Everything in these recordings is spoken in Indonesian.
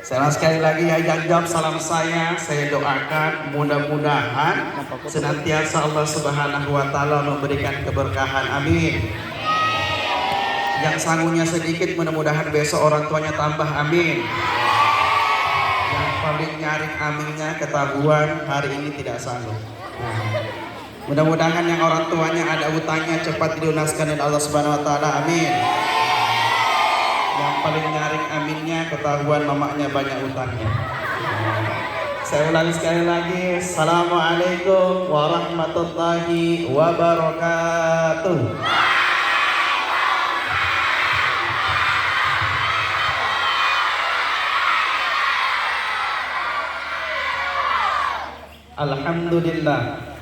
Saya sekali lagi ya jawab salam saya doakan mudah-mudahan senantiasa Allah Subhanahu wa taala memberikan keberkahan. Amin. Yang sangunya sedikit mudah-mudahan besok orang tuanya tambah. Amin. Yang paling nyaring aminnya ketahuan hari ini tidak sanggup. Mudah-mudahan yang orang tuanya ada utangnya cepat dilunaskan oleh Allah Subhanahu wa taala. Amin. Yang paling nyaring aminnya ketahuan mamanya banyak utangnya. Saya ulangi sekali lagi. Assalamualaikum warahmatullahi wabarakatuh.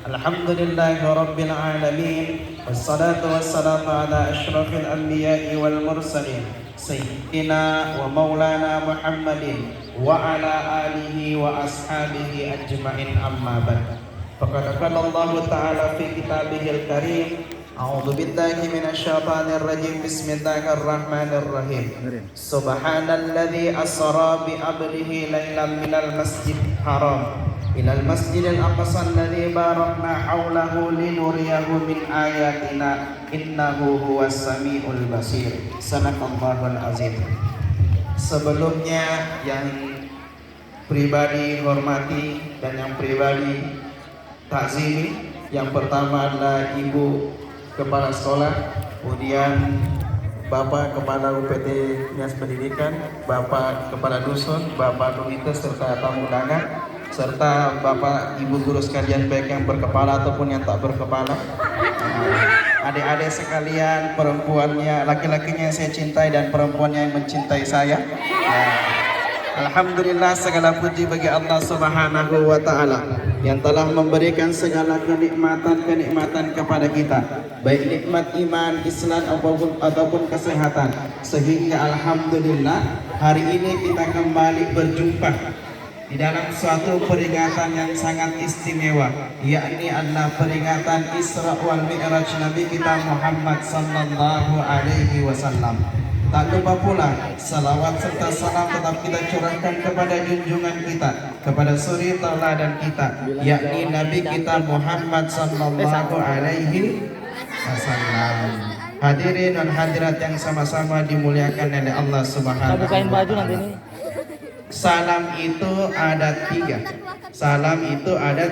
Alhamdulillahi rabbil alamin. Wassalatu wassalamu ala asyrafil anbiya'i wal mursalin sayyidina wa maulana Muhammadin wa ala alihi wa ashabihi ajma'in, amma ba'd. Faqad qala Allah ta'ala fi kitabihil karim, a'udzu billahi minasy syaithanir rajim, bismillahir rahim. Subhanalladzi asra bi 'abdihi lailan minal masjidil haram ilal masjidil aqsa alladzi barakna haulahu linuriyahu min ayatina innahu huwas samiul basir. Sadaqallahul azim. Sebelumnya yang pribadi hormati dan yang pribadi takzimi, yang pertama adalah Ibu Kepala Sekolah, kemudian Bapak Kepala UPT Dinas Pendidikan, Bapak Kepala Dusun, Bapak Komite serta tamu undangan, serta Bapak Ibu guru sekalian baik yang berkepala ataupun yang tak berkepala, adik-adik sekalian, perempuannya, laki-lakinya yang saya cintai dan perempuannya yang mencintai saya. Alhamdulillah, segala puji bagi Allah Subhanahu wa taala yang telah memberikan segala kenikmatan kepada kita, baik nikmat iman, Islam ataupun kesehatan, sehingga alhamdulillah hari ini kita kembali berjumpa di dalam suatu peringatan yang sangat istimewa, yakni adalah peringatan Isra wal Mi'raj Nabi kita Muhammad sallallahu alaihi wasallam. Tak lupa pula salawat serta salam tetap kita curahkan kepada junjungan kita, kepada suri tauladan kita, yakni Nabi kita Muhammad sallallahu alaihi wasallam. Hadirin dan hadirat yang sama-sama dimuliakan oleh Allah Subhanahu wa taala. Salam itu ada tiga. Salam itu ada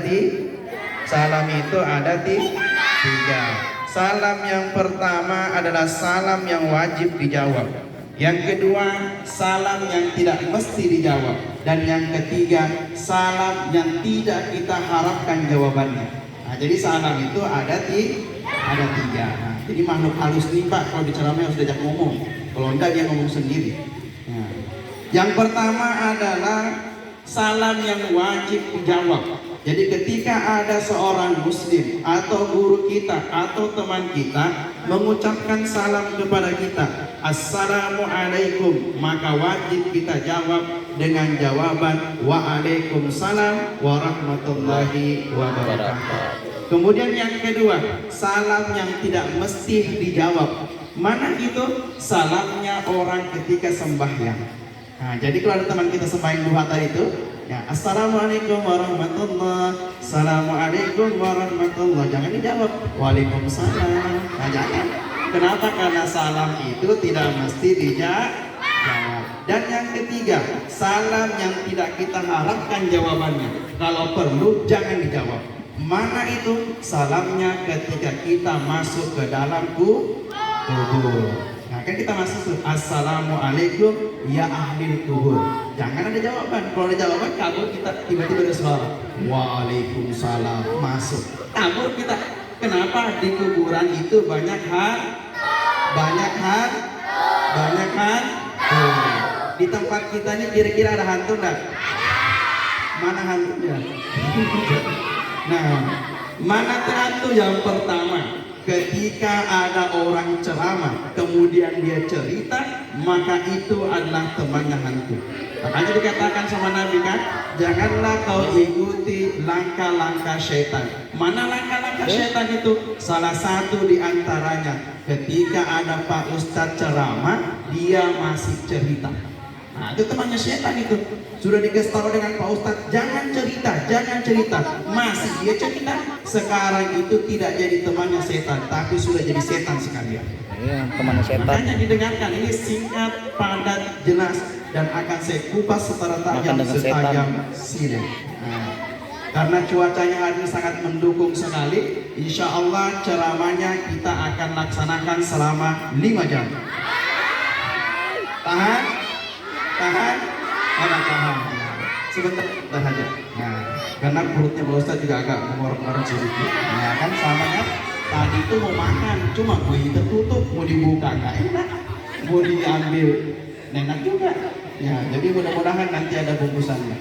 tiga. Salam yang pertama adalah salam yang wajib dijawab. Yang kedua, salam yang tidak mesti dijawab. Dan yang ketiga, salam yang tidak kita harapkan jawabannya. Nah, jadi salam itu ada tiga. Nah, jadi makhluk halus nih Pak, kalau bicaranya harus diajak ngomong. Kalau enggak dia ngomong sendiri. Nah, yang pertama adalah salam yang wajib dijawab. Jadi ketika ada seorang muslim atau guru kita atau teman kita mengucapkan salam kepada kita, Assalamualaikum, maka wajib kita jawab dengan jawaban Waalaikumsalam warahmatullahi wabarakatuh. Kemudian yang kedua, salam yang tidak mesti dijawab. Mana itu? Salamnya orang ketika sembahyang. Nah, jadi kalau ada teman kita sembahyang duha tadi itu, ya, Assalamualaikum warahmatullahi, Assalamualaikum warahmatullahi, jangan dijawab Waalaikumsalam. Nah, jangan. Kenapa? Karena salam itu tidak mesti dijawab. Dan yang ketiga, salam yang tidak kita harapkan jawabannya, kalau perlu jangan dijawab. Mana itu? Salamnya ketika kita masuk ke dalam kubur. Nah, kan kita masuk Assalamualaikum ya ahli kubur. Jangan ada jawaban. Kalau ada jawaban kabur kita, tiba-tiba ada suara Waalaikumsalam, masuk. Kabur kita. Kenapa? Di kuburan itu banyak hantu. Di tempat kita ini kira-kira ada hantu enggak? Mana hantunya? Nah, mana hantu yang pertama? Ketika ada orang ceramah, kemudian dia cerita, maka itu adalah temannya hantu. Makanya dikatakan sama Nabi kan, janganlah kau ikuti langkah-langkah syaitan. Mana langkah-langkah syaitan itu? Salah satu di antaranya, ketika ada Pak Ustadz ceramah, dia masih cerita. Nah, itu temannya setan itu. Sudah dikasih tahu dengan Pak Ustadz, jangan cerita, jangan cerita. Masih dia cerita. Sekarang itu tidak jadi temannya setan, tapi sudah jadi setan sekalian. Iya, temannya setan. Makanya didengarkan, ini singkat, padat, jelas, dan akan saya kupas secara tajam setajam silet. Nah, karena cuacanya hari ini sangat mendukung sekali, insya Allah ceramahnya kita akan laksanakan selama 5 jam. Tahan? Tahan? Tahan. Sebentar aja. Nah, karena perutnya Pak Ustadz juga agak mengorok-ngorok sedikit. Nah, kan sama kan? Tadi itu mau makan, cuma kue tertutup, mau dibuka nggak enak, mau diambil enak juga. Ya, jadi mudah-mudahan nanti ada bungkusannya.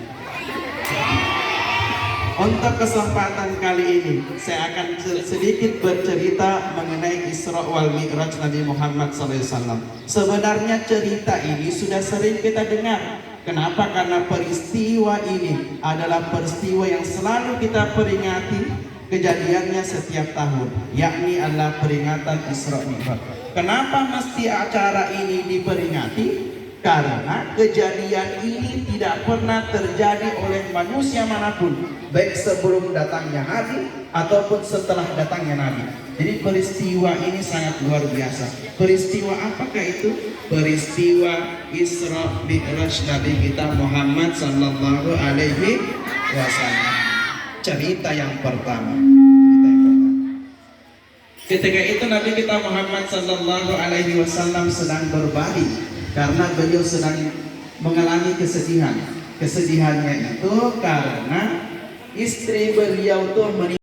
Untuk kesempatan kali ini, saya akan sedikit bercerita mengenai Isra wal Mi'raj Nabi Muhammad SAW. Sebenarnya cerita ini sudah sering kita dengar. Kenapa? Karena peristiwa ini adalah peristiwa yang selalu kita peringati kejadiannya setiap tahun, yakni adalah peringatan Isra Mi'raj. Kenapa mesti acara ini diperingati? Karena kejadian ini tidak pernah terjadi oleh manusia manapun, baik sebelum datangnya Nabi ataupun setelah datangnya Nabi. Jadi peristiwa ini sangat luar biasa. Peristiwa apakah itu? Peristiwa Isra Mi'raj Nabi kita Muhammad sallallahu alaihi wasallam. Cerita yang pertama. Ketika itu Nabi kita Muhammad sallallahu alaihi wasallam sedang berbaring karena beliau sedang mengalami kesedihan. Kesedihannya itu karena istri beliau tuh meninggal.